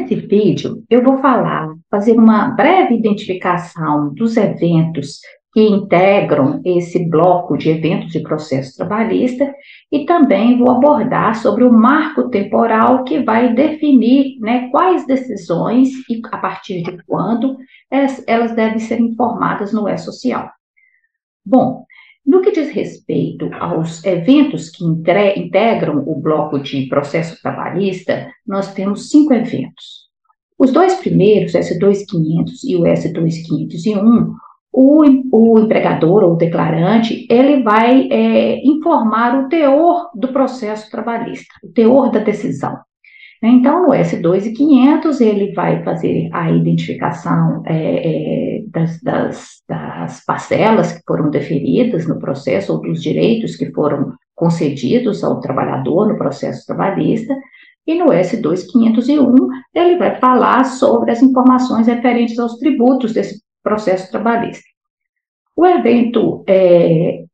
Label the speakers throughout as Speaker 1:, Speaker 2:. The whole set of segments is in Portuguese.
Speaker 1: Nesse vídeo, eu vou fazer uma breve identificação dos eventos que integram esse bloco de eventos de processo trabalhista e também vou abordar sobre o marco temporal que vai definir, né, quais decisões e a partir de quando elas devem ser informadas no E-Social. Bom, no que diz respeito aos eventos que integram o bloco de processo trabalhista, nós temos 5 eventos. Os dois primeiros, S2500 e o S2501, o empregador ou declarante, ele vai informar o teor do processo trabalhista, o teor da decisão. Então, no S2500, ele vai fazer a identificação das parcelas que foram deferidas no processo, ou dos direitos que foram concedidos ao trabalhador no processo trabalhista, e no S2501, ele vai falar sobre as informações referentes aos tributos desse processo trabalhista. O evento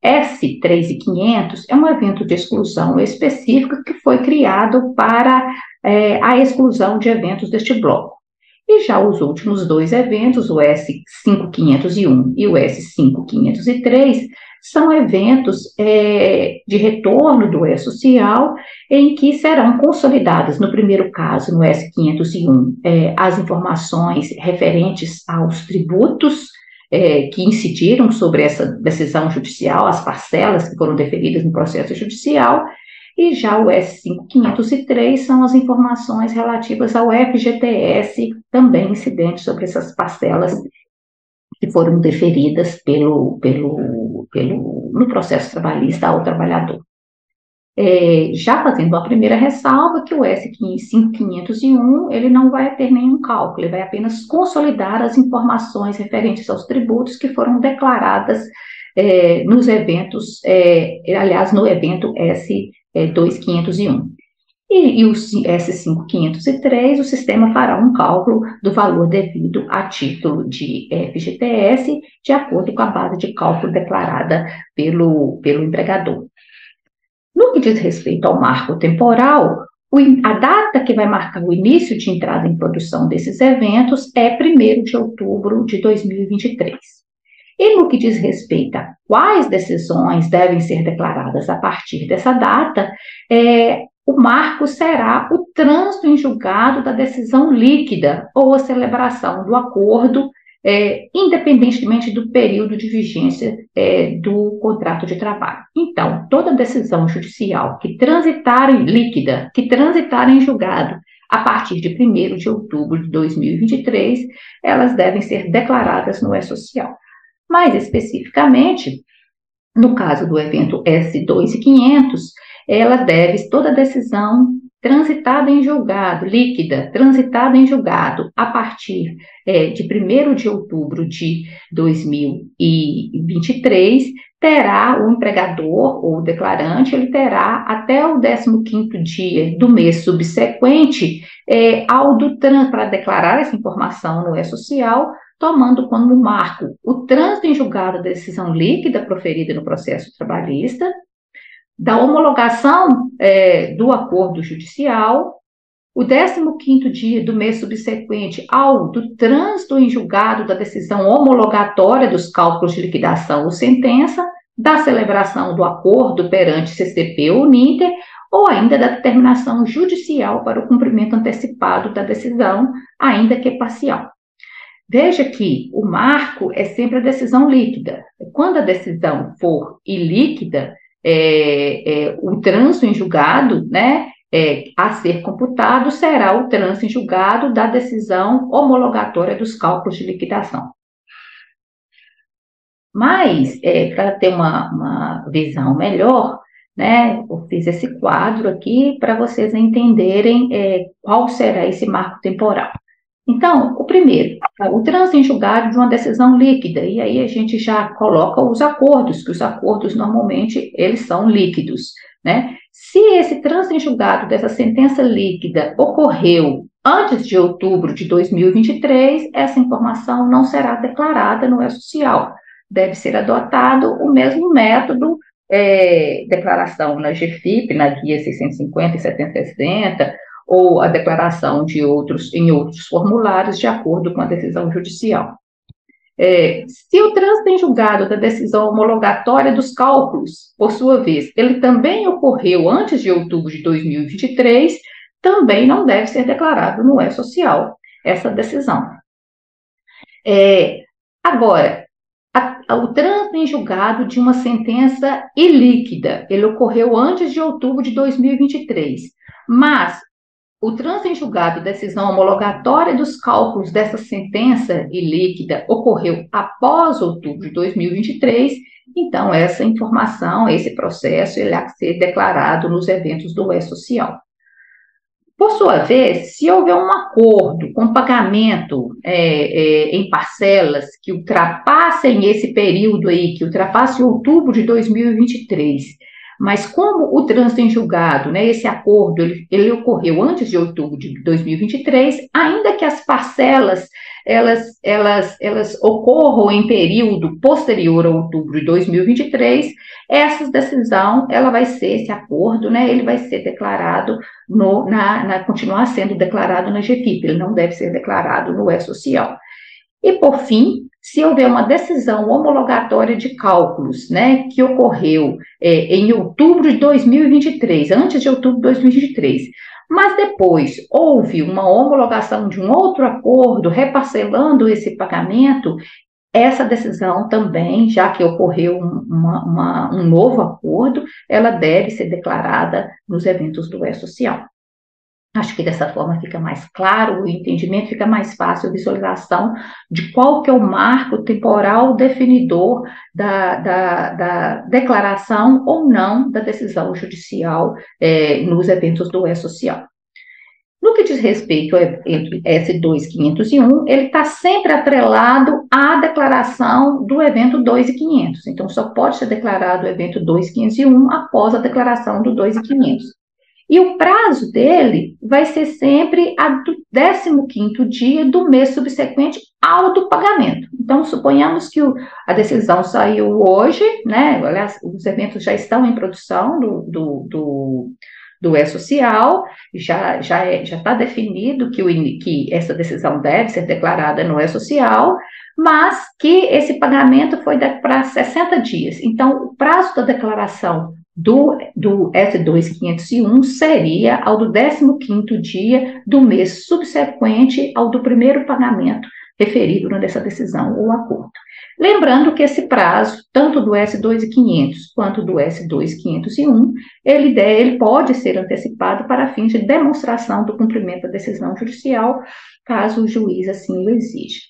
Speaker 1: S3500 é um evento de exclusão específico que foi criado para a exclusão de eventos deste bloco. E já os últimos dois eventos, o S5501 e o S5503, são eventos de retorno do E-Social, em que serão consolidadas, no primeiro caso, no S501, as informações referentes aos tributos que incidiram sobre essa decisão judicial, as parcelas que foram deferidas no processo judicial, e já o S5503 são as informações relativas ao FGTS, também incidentes sobre essas parcelas que foram deferidas no processo trabalhista ao trabalhador. Já fazendo uma primeira ressalva, que o S5501, ele não vai ter nenhum cálculo, ele vai apenas consolidar as informações referentes aos tributos que foram declaradas nos eventos, aliás, no evento S2501. E o S5503, o sistema fará um cálculo do valor devido a título de FGTS, de acordo com a base de cálculo declarada pelo empregador. No que diz respeito ao marco temporal, a data que vai marcar o início de entrada em produção desses eventos é 1º de outubro de 2023. E no que diz respeito a quais decisões devem ser declaradas a partir dessa data, o marco será o trânsito em julgado da decisão líquida ou a celebração do acordo, independentemente do período de vigência do contrato de trabalho. Então, toda decisão judicial que transitar em líquida, que transitar em julgado a partir de 1º de outubro de 2023, elas devem ser declaradas no E-Social. Mais especificamente, no caso do evento S2500, toda decisão transitada em julgado, líquida, transitada em julgado a partir de 1º de outubro de 2023, terá o empregador ou o declarante, ele terá até o 15º dia do mês subsequente para declarar essa informação no E-Social, tomando como marco o trânsito em julgado da decisão líquida proferida no processo trabalhista, da homologação do acordo judicial, o 15º dia do mês subsequente do trânsito em julgado da decisão homologatória dos cálculos de liquidação ou sentença, da celebração do acordo perante CCP ou NINTER, ou ainda da determinação judicial para o cumprimento antecipado da decisão, ainda que parcial. Veja que o marco é sempre a decisão líquida. Quando a decisão for ilíquida, o trânsito em julgado, né, a ser computado será o trânsito em julgado da decisão homologatória dos cálculos de liquidação. Mas, para ter uma visão melhor, né, eu fiz esse quadro aqui para vocês entenderem qual será esse marco temporal. Então, o primeiro, o trânsito em julgado de uma decisão líquida, e aí a gente já coloca os acordos, que os acordos normalmente eles são líquidos, né? Se esse trânsito em julgado dessa sentença líquida ocorreu antes de outubro de 2023, essa informação não será declarada no E-Social. Deve ser adotado o mesmo método, declaração na GFIP, na Guia 650 e 760, ou a declaração em outros formulários, de acordo com a decisão judicial. Se o trânsito em julgado da decisão homologatória dos cálculos, por sua vez, ele também ocorreu antes de outubro de 2023, também não deve ser declarado no E-Social essa decisão. Agora, o trânsito em julgado de uma sentença ilíquida, ele ocorreu antes de outubro de 2023, mas o trânsito em julgado da decisão homologatória dos cálculos dessa sentença ilíquida ocorreu após outubro de 2023, então essa informação, esse processo, ele há que ser declarado nos eventos do E-Social. Por sua vez, se houver um acordo com pagamento em parcelas que ultrapassem esse período aí, que ultrapasse outubro de 2023, mas como o trânsito em julgado, né, esse acordo, ele ocorreu antes de outubro de 2023, ainda que as parcelas elas ocorram em período posterior a outubro de 2023, essa decisão, ela vai ser, esse acordo, né, ele vai ser declarado, continuar sendo declarado na GFIP, ele não deve ser declarado no E-Social. E, por fim, se houver uma decisão homologatória de cálculos, né, que ocorreu em outubro de 2023, antes de outubro de 2023, mas depois houve uma homologação de um outro acordo reparcelando esse pagamento, essa decisão também, já que ocorreu um novo acordo, ela deve ser declarada nos eventos do E-Social. Acho que dessa forma fica mais claro o entendimento, fica mais fácil a visualização de qual que é o marco temporal definidor da declaração ou não da decisão judicial nos eventos do E-Social. No que diz respeito ao evento S2501, ele está sempre atrelado à declaração do evento 2.500. Então, só pode ser declarado o evento 2.501 após a declaração do 2.500. E o prazo dele vai ser sempre do 15º dia do mês subsequente ao do pagamento. Então, suponhamos que a decisão saiu hoje, né? Aliás, os eventos já estão em produção do E-Social, já está definido que essa decisão deve ser declarada no E-Social, mas que esse pagamento foi para 60 dias. Então, o prazo da declaração do S2501 seria ao do 15º dia do mês subsequente ao do primeiro pagamento referido nessa decisão ou acordo. Lembrando que esse prazo, tanto do S2500 quanto do S2501, ele pode ser antecipado para fins de demonstração do cumprimento da decisão judicial, caso o juiz assim o exija.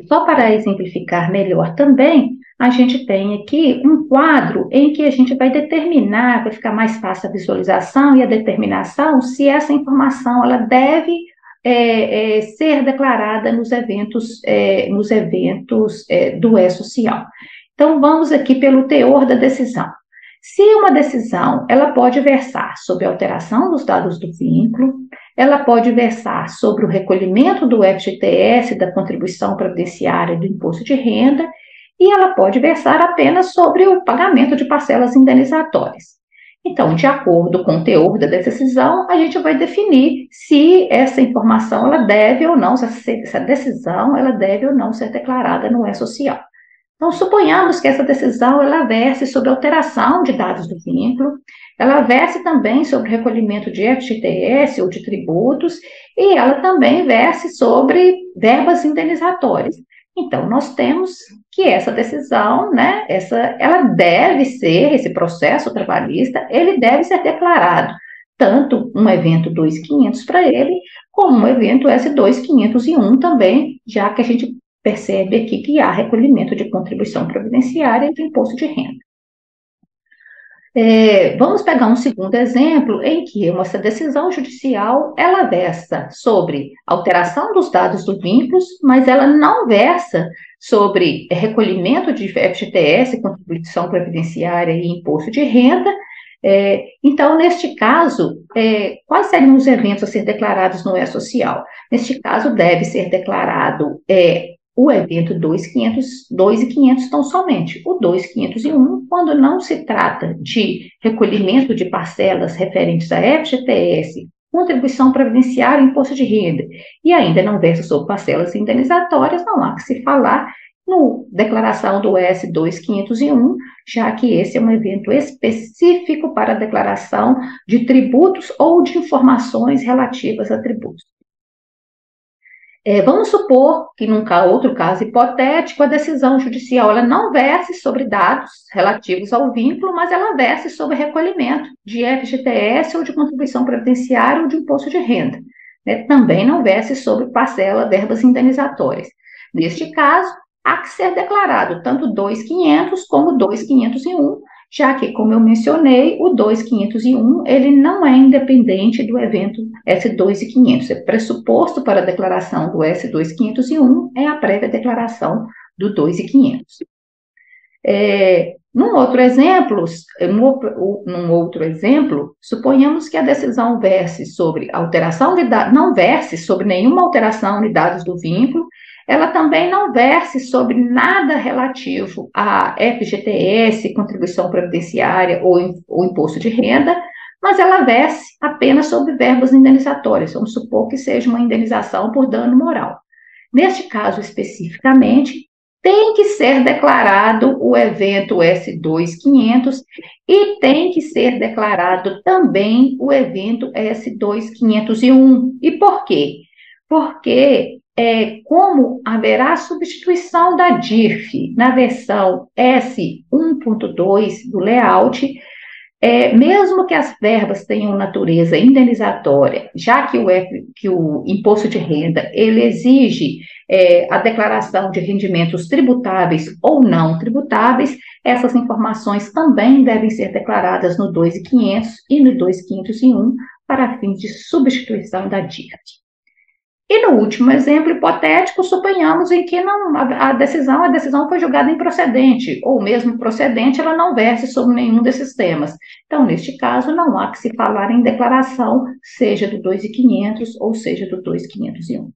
Speaker 1: Só para exemplificar melhor também, a gente tem aqui um quadro em que a gente vai determinar, vai ficar mais fácil a visualização e a determinação, se essa informação ela deve ser declarada nos eventos do E-Social. Então, vamos aqui pelo teor da decisão. Se uma decisão, ela pode versar sobre a alteração dos dados do vínculo, ela pode versar sobre o recolhimento do FGTS, da contribuição previdenciária e do imposto de renda, e ela pode versar apenas sobre o pagamento de parcelas indenizatórias. Então, de acordo com o teor da decisão, a gente vai definir se essa informação ela deve ou não, se essa decisão ela deve ou não ser declarada no E-Social. Então, suponhamos que essa decisão ela verse sobre alteração de dados do vínculo, ela verse também sobre recolhimento de FGTS ou de tributos, e ela também verse sobre verbas indenizatórias. Então, nós temos que essa decisão, né, ela deve ser, esse processo trabalhista, ele deve ser declarado, tanto um evento 2.500 para ele, como um evento S2501 também, já que a gente percebe aqui que há recolhimento de contribuição previdenciária e do imposto de renda. Vamos pegar um segundo exemplo em que essa decisão judicial, ela versa sobre alteração dos dados do vínculos, mas ela não versa sobre recolhimento de FGTS, contribuição previdenciária e imposto de renda. Então, neste caso, quais seriam os eventos a ser declarados no E-Social? Neste caso, deve ser declarado o evento 2.500 tão somente. O 2.501, quando não se trata de recolhimento de parcelas referentes a FGTS, contribuição previdenciária e imposto de renda, e ainda não versa sobre parcelas indenizatórias, não há que se falar no declaração do S 2.501, já que esse é um evento específico para a declaração de tributos ou de informações relativas a tributos. Vamos supor que, num outro caso hipotético, a decisão judicial ela não verse sobre dados relativos ao vínculo, mas ela verse sobre recolhimento de FGTS ou de contribuição previdenciária ou de imposto de renda. Né? Também não verse sobre parcela, verbas indenizatórias. Neste caso, há que ser declarado tanto 2.500 como 2.501, já que, como eu mencionei, o 2.501 ele não é independente do evento S2.500. É pressuposto para a declaração do S2.501 é a prévia declaração do 2.500. Num outro exemplo, suponhamos que a decisão verse sobre alteração de dados, não verse sobre nenhuma alteração de dados do vínculo, ela também não verse sobre nada relativo a FGTS, contribuição previdenciária ou imposto de renda, mas ela verse apenas sobre verbas indenizatórias, vamos supor que seja uma indenização por dano moral. Neste caso especificamente, tem que ser declarado o evento S2.500 e tem que ser declarado também o evento S2.501. E por quê? Porque como haverá substituição da DIRF na versão S1.2 do layout, mesmo que as verbas tenham natureza indenizatória, já que o imposto de renda ele exige a declaração de rendimentos tributáveis ou não tributáveis, essas informações também devem ser declaradas no 2.500 e no 2.501 para fins de substituição da DIRF. E no último exemplo hipotético, suponhamos em que a decisão foi julgada improcedente, ou mesmo procedente, ela não verse sobre nenhum desses temas. Então, neste caso, não há que se falar em declaração, seja do 2.500 ou seja do 2.501.